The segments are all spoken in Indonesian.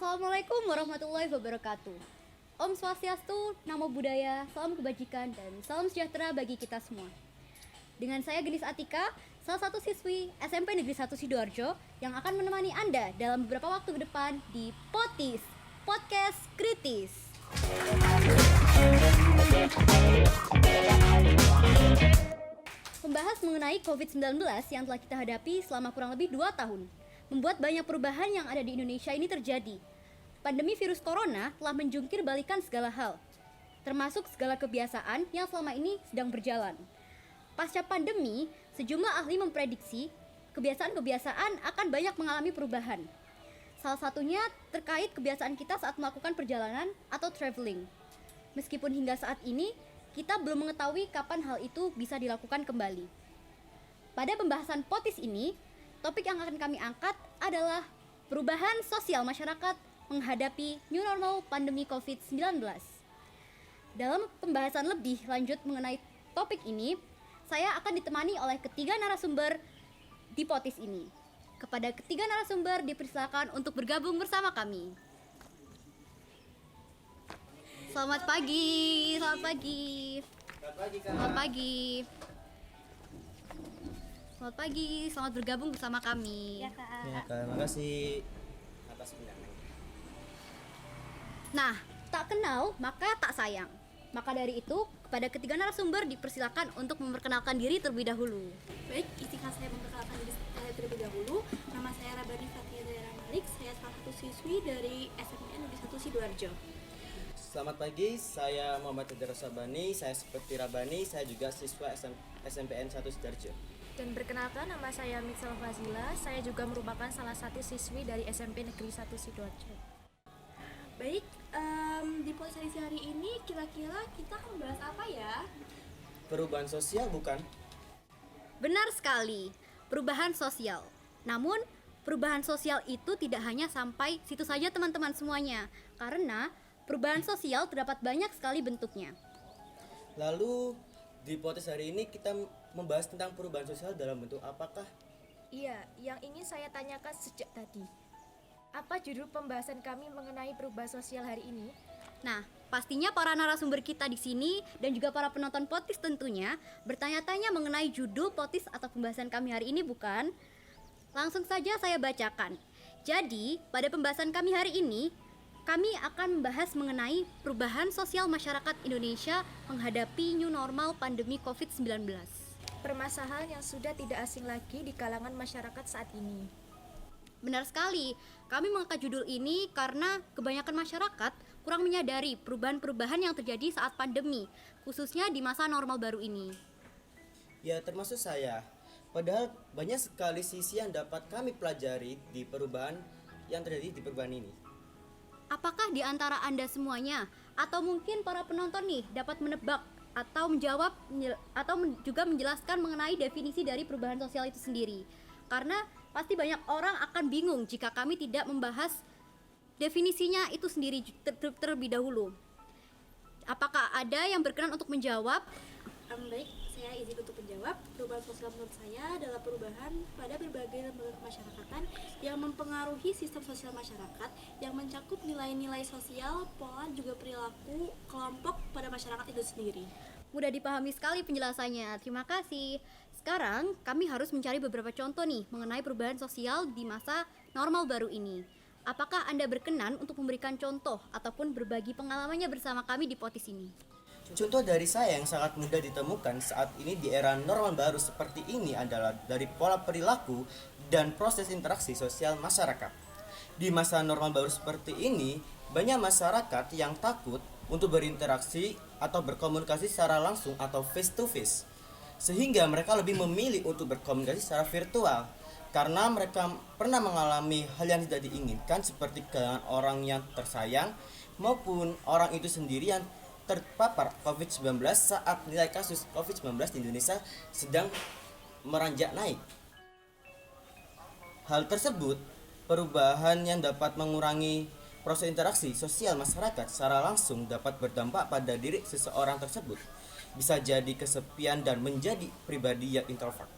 Assalamualaikum warahmatullahi wabarakatuh. Om Swastiastu, Namo Buddhaya, salam kebajikan, dan salam sejahtera bagi kita semua. Dengan saya Genis Atika, salah satu siswi SMP Negeri 1 Sidoarjo yang akan menemani Anda dalam beberapa waktu ke depan di POTIS, Podcast Kritis. Membahas mengenai COVID-19 yang telah kita hadapi selama kurang lebih 2 tahun, membuat banyak perubahan yang ada di Indonesia ini terjadi. Pandemi virus corona telah menjungkir balikan segala hal, termasuk segala kebiasaan yang selama ini sedang berjalan. Pasca pandemi, sejumlah ahli memprediksi kebiasaan-kebiasaan akan banyak mengalami perubahan. Salah satunya terkait kebiasaan kita saat melakukan perjalanan atau traveling. Meskipun hingga saat ini, kita belum mengetahui kapan hal itu bisa dilakukan kembali. Pada pembahasan POTIS ini, topik yang akan kami angkat adalah perubahan sosial masyarakat menghadapi new normal pandemi COVID-19. Dalam pembahasan lebih lanjut mengenai topik ini, saya akan ditemani oleh ketiga narasumber di POTIS ini. Kepada ketiga narasumber dipersilakan untuk bergabung bersama kami. Selamat pagi, selamat pagi. Selamat pagi, Kak. Selamat pagi. Selamat pagi, selamat bergabung bersama kami. Ya, Kak. Terima kasih atas undangannya. Nah, tak kenal maka tak sayang. Maka dari itu, kepada ketiga narasumber dipersilakan untuk memperkenalkan diri terlebih dahulu. Baik, izinkan saya memperkenalkan diri saya terlebih dahulu. Nama saya Rabani Fatia Zaira Malik. Saya salah satu siswi dari SMPN Negeri 1 Sidoarjo. Selamat pagi, saya Muhammad Tidar Sabani. Saya seperti Rabani, saya juga siswa SMPN 1 Sidoarjo. Dan perkenalkan, nama saya Mitsal Fazila. Saya juga merupakan salah satu siswi dari SMP Negeri 1 Sidoarjo. Baik, di podcast edisi hari ini kira-kira kita akan membahas apa ya? Perubahan sosial bukan? Benar sekali, perubahan sosial. Namun, perubahan sosial itu tidak hanya sampai situ saja teman-teman semuanya. Karena perubahan sosial terdapat banyak sekali bentuknya. Lalu di podcast hari ini kita membahas tentang perubahan sosial dalam bentuk apakah? Iya, yang ingin saya tanyakan sejak tadi. Apa judul pembahasan kami mengenai perubahan sosial hari ini? Nah, pastinya para narasumber kita di sini dan juga para penonton POTIS tentunya bertanya-tanya mengenai judul POTIS atau pembahasan kami hari ini, bukan? Langsung saja saya bacakan. Jadi, pada pembahasan kami hari ini, kami akan membahas mengenai perubahan sosial masyarakat Indonesia menghadapi new normal pandemi COVID-19. Permasalahan yang sudah tidak asing lagi di kalangan masyarakat saat ini. Benar sekali, kami mengangkat judul ini karena kebanyakan masyarakat kurang menyadari perubahan-perubahan yang terjadi saat pandemi, khususnya di masa normal baru ini. Ya, termasuk saya. Padahal banyak sekali sisi yang dapat kami pelajari di perubahan yang terjadi di perubahan ini. Apakah di antara Anda semuanya atau mungkin para penonton nih dapat menebak atau menjawab atau juga menjelaskan mengenai definisi dari perubahan sosial itu sendiri? Karena pasti banyak orang akan bingung jika kami tidak membahas definisinya itu sendiri terlebih dahulu. Apakah ada yang berkenan untuk menjawab? Baik, saya izin untuk menjawab. Perubahan sosial menurut saya adalah perubahan pada berbagai lembaga kemasyarakatan yang mempengaruhi sistem sosial masyarakat yang mencakup nilai-nilai sosial, pola juga perilaku kelompok pada masyarakat itu sendiri. Mudah dipahami sekali penjelasannya. Terima kasih. Sekarang kami harus mencari beberapa contoh nih mengenai perubahan sosial di masa normal baru ini. Apakah Anda berkenan untuk memberikan contoh ataupun berbagi pengalamannya bersama kami di POTIS ini? Contoh dari saya yang sangat mudah ditemukan saat ini di era normal baru seperti ini adalah dari pola perilaku dan proses interaksi sosial masyarakat. Di masa normal baru seperti ini, banyak masyarakat yang takut untuk berinteraksi atau berkomunikasi secara langsung atau face to face. Sehingga mereka lebih memilih untuk berkomunikasi secara virtual karena mereka pernah mengalami hal yang tidak diinginkan seperti kehilangan orang yang tersayang maupun orang itu sendiri yang terpapar COVID-19 saat nilai kasus COVID-19 di Indonesia sedang meranjak naik. Hal tersebut, perubahan yang dapat mengurangi proses interaksi sosial masyarakat secara langsung dapat berdampak pada diri seseorang tersebut. Bisa jadi kesepian dan menjadi pribadi yang introvert.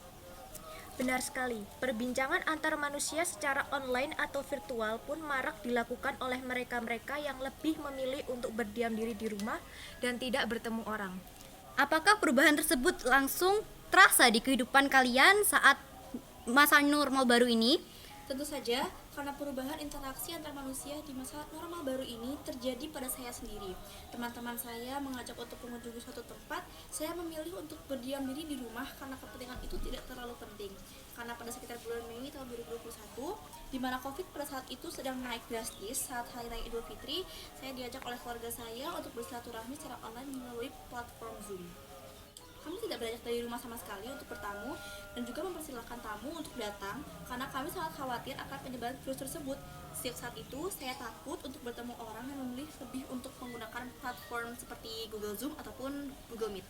Benar sekali, perbincangan antar manusia secara online atau virtual pun marak dilakukan oleh mereka-mereka yang lebih memilih untuk berdiam diri di rumah dan tidak bertemu orang. Apakah perubahan tersebut langsung terasa di kehidupan kalian saat masa normal baru ini? Tentu saja, karena perubahan interaksi antar manusia di masa normal baru ini terjadi pada saya sendiri. Teman-teman saya mengajak untuk mengunjungi suatu tempat, saya memilih untuk berdiam diri di rumah karena kepentingan itu tidak terlalu penting. Karena pada sekitar bulan Mei tahun 2021, di mana COVID pada saat itu sedang naik drastis saat Hari Raya Idul Fitri, saya diajak oleh keluarga saya untuk bersilaturahmi secara online melalui platform Zoom. Kami tidak beranjak dari rumah sama sekali untuk bertamu dan juga mempersilahkan tamu untuk datang karena kami sangat khawatir akan penyebaran virus tersebut. Sejak saat itu, saya takut untuk bertemu orang dan memilih lebih untuk menggunakan platform seperti Google Zoom ataupun Google Meet.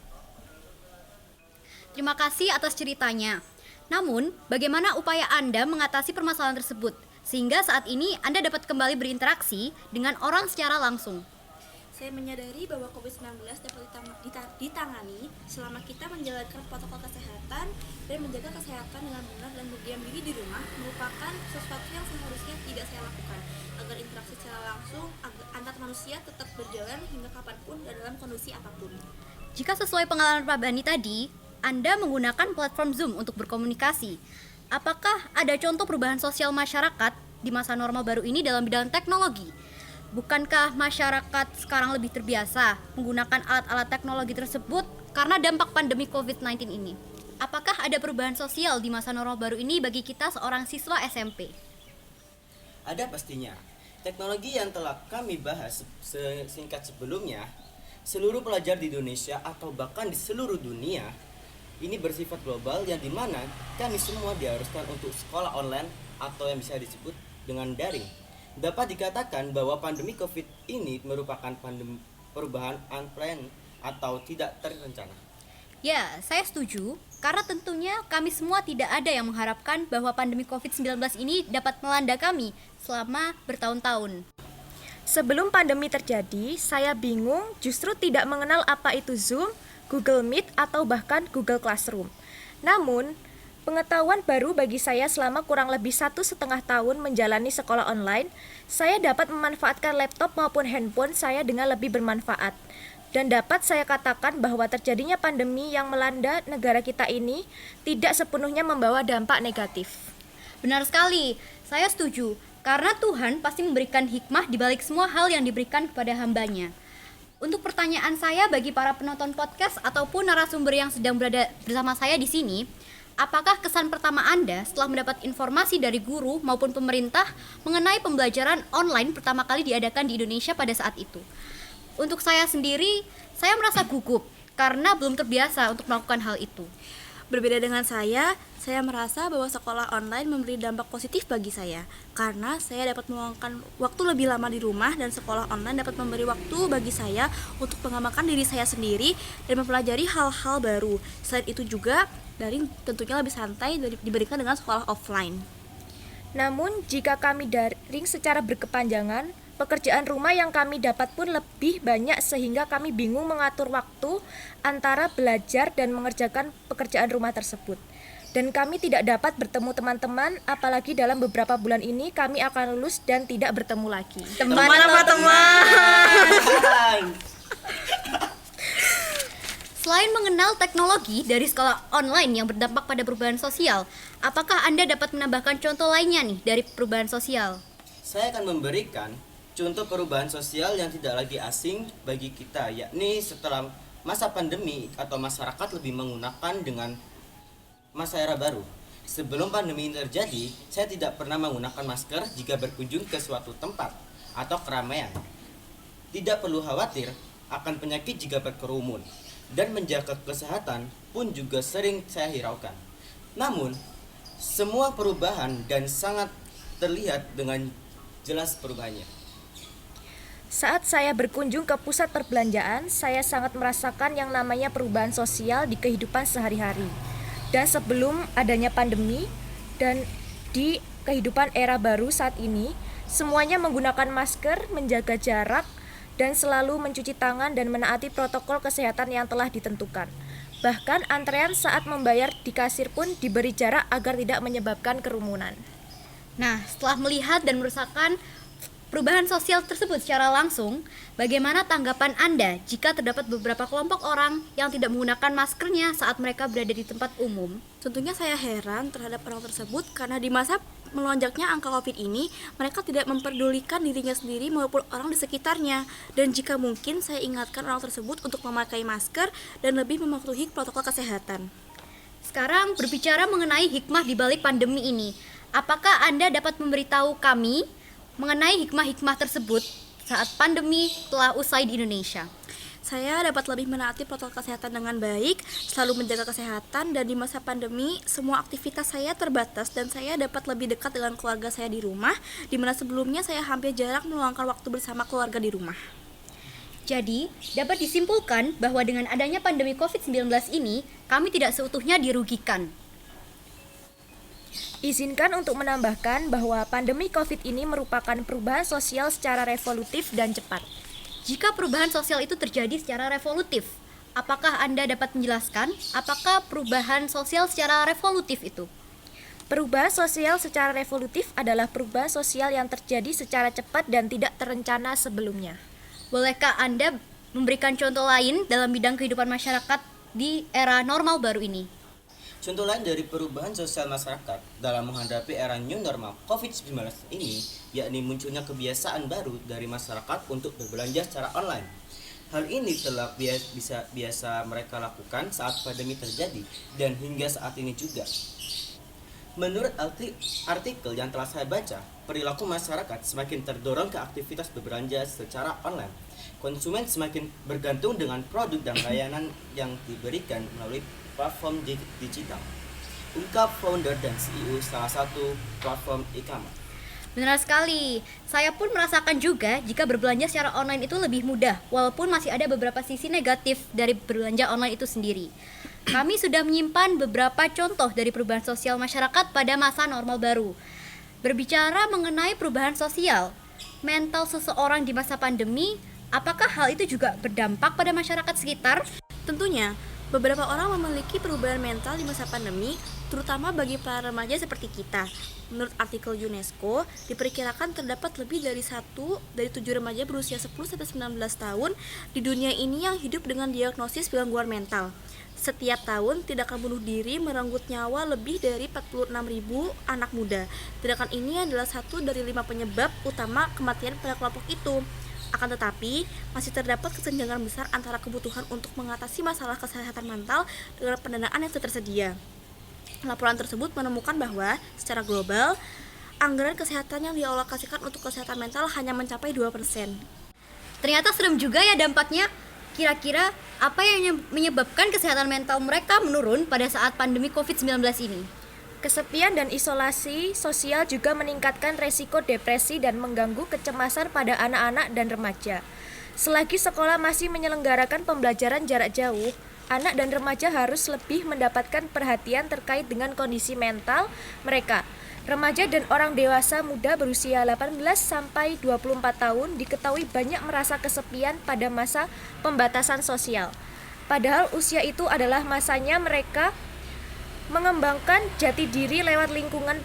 Terima kasih atas ceritanya. Namun, bagaimana upaya Anda mengatasi permasalahan tersebut sehingga saat ini Anda dapat kembali berinteraksi dengan orang secara langsung? Saya menyadari bahwa COVID-19 dapat ditangani selama kita menjalankan protokol kesehatan dan menjaga kesehatan dengan benar dan berdiam diri di rumah merupakan sesuatu yang seharusnya tidak saya lakukan agar interaksi secara langsung antar manusia tetap berjalan hingga kapanpun dan dalam kondisi apapun. Jika sesuai pengalaman Pak Bani tadi, Anda menggunakan platform Zoom untuk berkomunikasi. Apakah ada contoh perubahan sosial masyarakat di masa normal baru ini dalam bidang teknologi? Bukankah masyarakat sekarang lebih terbiasa menggunakan alat-alat teknologi tersebut karena dampak pandemi COVID-19 ini? Apakah ada perubahan sosial di masa normal baru ini bagi kita seorang siswa SMP? Ada pastinya. Teknologi yang telah kami bahas singkat sebelumnya, seluruh pelajar di Indonesia atau bahkan di seluruh dunia ini bersifat global yang dimana kami semua diharuskan untuk sekolah online atau yang bisa disebut dengan daring. Dapat dikatakan bahwa pandemi COVID ini merupakan perubahan unplanned atau tidak terencana. Ya, saya setuju, karena tentunya kami semua tidak ada yang mengharapkan bahwa pandemi COVID-19 ini dapat melanda kami selama bertahun-tahun. Sebelum pandemi terjadi, saya bingung justru tidak mengenal apa itu Zoom, Google Meet, atau bahkan Google Classroom. Namun, pengetahuan baru bagi saya selama kurang lebih 1,5 tahun menjalani sekolah online, saya dapat memanfaatkan laptop maupun handphone saya dengan lebih bermanfaat. Dan dapat saya katakan bahwa terjadinya pandemi yang melanda negara kita ini tidak sepenuhnya membawa dampak negatif. Benar sekali, saya setuju, karena Tuhan pasti memberikan hikmah di balik semua hal yang diberikan kepada hambanya. Untuk pertanyaan saya bagi para penonton podcast ataupun narasumber yang sedang berada bersama saya di sini, apakah kesan pertama Anda setelah mendapat informasi dari guru maupun pemerintah mengenai pembelajaran online pertama kali diadakan di Indonesia pada saat itu? Untuk saya sendiri, saya merasa gugup karena belum terbiasa untuk melakukan hal itu. Berbeda dengan saya merasa bahwa sekolah online memberi dampak positif bagi saya karena saya dapat meluangkan waktu lebih lama di rumah dan sekolah online dapat memberi waktu bagi saya untuk mengembangkan diri saya sendiri dan mempelajari hal-hal baru. Selain itu juga, daring tentunya lebih santai dibandingkan dengan sekolah offline. Namun, jika kami daring secara berkepanjangan, pekerjaan rumah yang kami dapat pun lebih banyak sehingga kami bingung mengatur waktu antara belajar dan mengerjakan pekerjaan rumah tersebut. Dan kami tidak dapat bertemu teman-teman, apalagi dalam beberapa bulan ini kami akan lulus dan tidak bertemu lagi. Teman apa teman? Selain mengenal teknologi dari sekolah online yang berdampak pada perubahan sosial, apakah Anda dapat menambahkan contoh lainnya nih dari perubahan sosial? Saya akan memberikan contoh perubahan sosial yang tidak lagi asing bagi kita, yakni setelah masa pandemi atau masyarakat lebih menggunakan dengan masa era baru. Sebelum pandemi ini terjadi, saya tidak pernah menggunakan masker jika berkunjung ke suatu tempat atau keramaian. Tidak perlu khawatir akan penyakit jika berkerumun, dan menjaga kesehatan pun juga sering saya hiraukan. Namun, semua perubahan dan sangat terlihat dengan jelas perubahannya. Saat saya berkunjung ke pusat perbelanjaan, saya sangat merasakan yang namanya perubahan sosial di kehidupan sehari-hari. Dan sebelum adanya pandemi dan di kehidupan era baru saat ini, semuanya menggunakan masker, menjaga jarak, dan selalu mencuci tangan dan menaati protokol kesehatan yang telah ditentukan. Bahkan antrean saat membayar di kasir pun diberi jarak agar tidak menyebabkan kerumunan. Nah, setelah melihat dan merasakan perubahan sosial tersebut secara langsung, bagaimana tanggapan Anda jika terdapat beberapa kelompok orang yang tidak menggunakan maskernya saat mereka berada di tempat umum? Tentunya saya heran terhadap orang tersebut karena di masa melonjaknya angka COVID ini, mereka tidak memperdulikan dirinya sendiri maupun orang di sekitarnya. Dan jika mungkin, saya ingatkan orang tersebut untuk memakai masker dan lebih mematuhi protokol kesehatan. Sekarang berbicara mengenai hikmah di balik pandemi ini, apakah Anda dapat memberitahu kami mengenai hikmah-hikmah tersebut saat pandemi telah usai di Indonesia? Saya dapat lebih menaati protokol kesehatan dengan baik, selalu menjaga kesehatan, dan di masa pandemi semua aktivitas saya terbatas dan saya dapat lebih dekat dengan keluarga saya di rumah, di mana sebelumnya saya hampir jarang meluangkan waktu bersama keluarga di rumah. Jadi, dapat disimpulkan bahwa dengan adanya pandemi COVID-19 ini, kami tidak seutuhnya dirugikan. Izinkan untuk menambahkan bahwa pandemi COVID ini merupakan perubahan sosial secara revolutif dan cepat. Jika perubahan sosial itu terjadi secara revolutif, apakah Anda dapat menjelaskan apakah perubahan sosial secara revolutif itu? Perubahan sosial secara revolutif adalah perubahan sosial yang terjadi secara cepat dan tidak terencana sebelumnya. Bolehkah Anda memberikan contoh lain dalam bidang kehidupan masyarakat di era normal baru ini? Contoh lain dari perubahan sosial masyarakat dalam menghadapi era new normal COVID-19 ini, yakni munculnya kebiasaan baru dari masyarakat untuk berbelanja secara online. Hal ini telah biasa mereka lakukan saat pandemi terjadi dan hingga saat ini juga. Menurut artikel yang telah saya baca, perilaku masyarakat semakin terdorong ke aktivitas berbelanja secara online. Konsumen semakin bergantung dengan produk dan layanan yang diberikan melalui platform digital. Ungkap founder dan CEO salah satu platform e-commerce. Benar sekali, saya pun merasakan juga jika berbelanja secara online itu lebih mudah, walaupun masih ada beberapa sisi negatif dari berbelanja online itu sendiri. Kami sudah menyimpan beberapa contoh dari perubahan sosial masyarakat pada masa normal baru. Berbicara mengenai perubahan sosial, mental seseorang di masa pandemi, apakah hal itu juga berdampak pada masyarakat sekitar? Tentunya, beberapa orang memiliki perubahan mental di masa pandemi, terutama bagi para remaja seperti kita. Menurut artikel UNESCO, diperkirakan terdapat lebih dari 1 dari 7 remaja berusia 10-19 tahun di dunia ini yang hidup dengan diagnosis gangguan mental. Setiap tahun, tindakan bunuh diri merenggut nyawa lebih dari 46.000 anak muda. Tindakan ini adalah 1 dari 5 penyebab utama kematian pada kelompok itu. Akan tetapi, masih terdapat kesenjangan besar antara kebutuhan untuk mengatasi masalah kesehatan mental dengan pendanaan yang tersedia. Laporan tersebut menemukan bahwa secara global, anggaran kesehatan yang dialokasikan untuk kesehatan mental hanya mencapai 2%. Ternyata serem juga ya dampaknya. Kira-kira apa yang menyebabkan kesehatan mental mereka menurun pada saat pandemi COVID-19 ini? Kesepian dan isolasi sosial juga meningkatkan resiko depresi dan mengganggu kecemasan pada anak-anak dan remaja. Selagi sekolah masih menyelenggarakan pembelajaran jarak jauh, anak dan remaja harus lebih mendapatkan perhatian terkait dengan kondisi mental mereka. Remaja dan orang dewasa muda berusia 18 sampai 24 tahun diketahui banyak merasa kesepian pada masa pembatasan sosial. Padahal usia itu adalah masanya mereka mengembangkan jati diri lewat lingkungan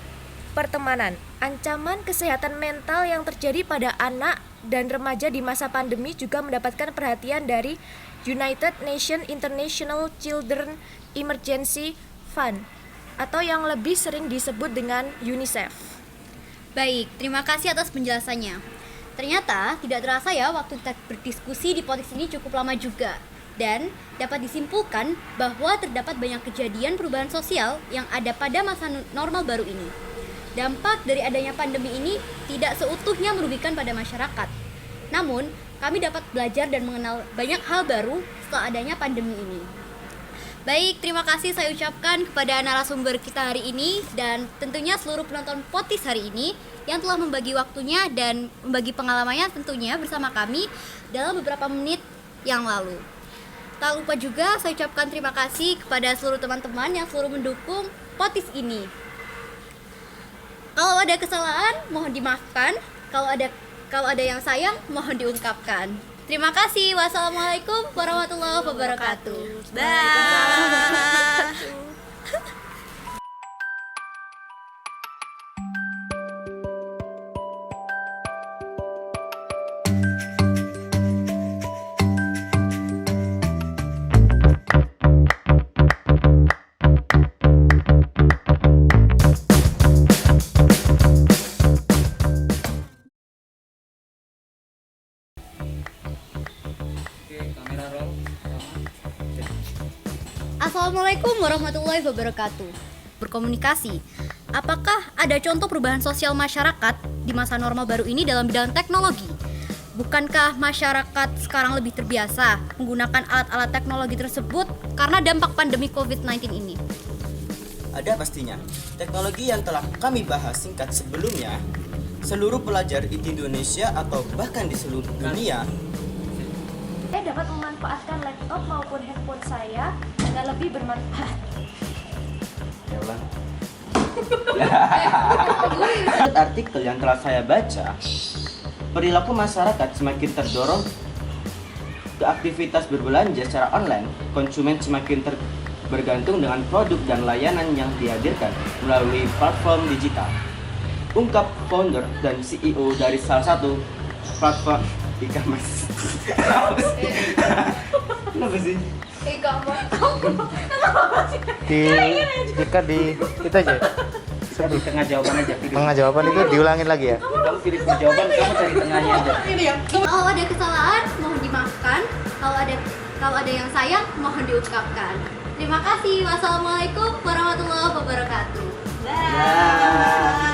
pertemanan. Ancaman kesehatan mental yang terjadi pada anak dan remaja di masa pandemi juga mendapatkan perhatian dari United Nations International Children Emergency Fund atau yang lebih sering disebut dengan UNICEF. Baik, terima kasih atas penjelasannya. Ternyata tidak terasa ya waktu kita berdiskusi di podcast ini cukup lama juga. Dan dapat disimpulkan bahwa terdapat banyak kejadian perubahan sosial yang ada pada masa normal baru ini. Dampak dari adanya pandemi ini tidak seutuhnya merugikan pada masyarakat. Namun, kami dapat belajar dan mengenal banyak hal baru setelah adanya pandemi ini. Baik, terima kasih saya ucapkan kepada narasumber kita hari ini dan tentunya seluruh penonton podcast hari ini yang telah membagi waktunya dan membagi pengalamannya tentunya bersama kami dalam beberapa menit yang lalu. Tak lupa juga saya ucapkan terima kasih kepada seluruh teman-teman yang selalu mendukung podcast ini. Kalau ada kesalahan mohon dimaafkan, kalau ada yang sayang mohon diungkapkan. Terima kasih. Wassalamualaikum warahmatullahi wabarakatuh. Assalamualaikum warahmatullahi wabarakatuh. Berkomunikasi. Apakah ada contoh perubahan sosial masyarakat di masa normal baru ini dalam bidang teknologi? Bukankah masyarakat sekarang lebih terbiasa menggunakan alat-alat teknologi tersebut karena dampak pandemi COVID-19 ini? Ada pastinya. Teknologi yang telah kami bahas singkat sebelumnya, seluruh pelajar di Indonesia atau bahkan di seluruh dunia Saya dapat memanfaatkan laptop maupun handphone saya dengan lebih bermanfaat. Menurut artikel yang telah saya baca, perilaku masyarakat semakin terdorong ke aktivitas berbelanja secara online. Konsumen semakin bergantung dengan produk dan layanan yang dihadirkan melalui platform digital. Ungkap founder dan CEO dari salah satu platform e-commerce. Kenapa sih? Jika di itu aja Di tengah jawaban aja. tengah jawaban itu diulangin lagi ya. Kamu pilih jawaban, kamu cari tengahnya aja. Kalau ada kesalahan, mohon dimaafkan. Kalau ada yang sayang, mohon diungkapkan. Terima kasih. Wassalamualaikum warahmatullahi wabarakatuh. Ya.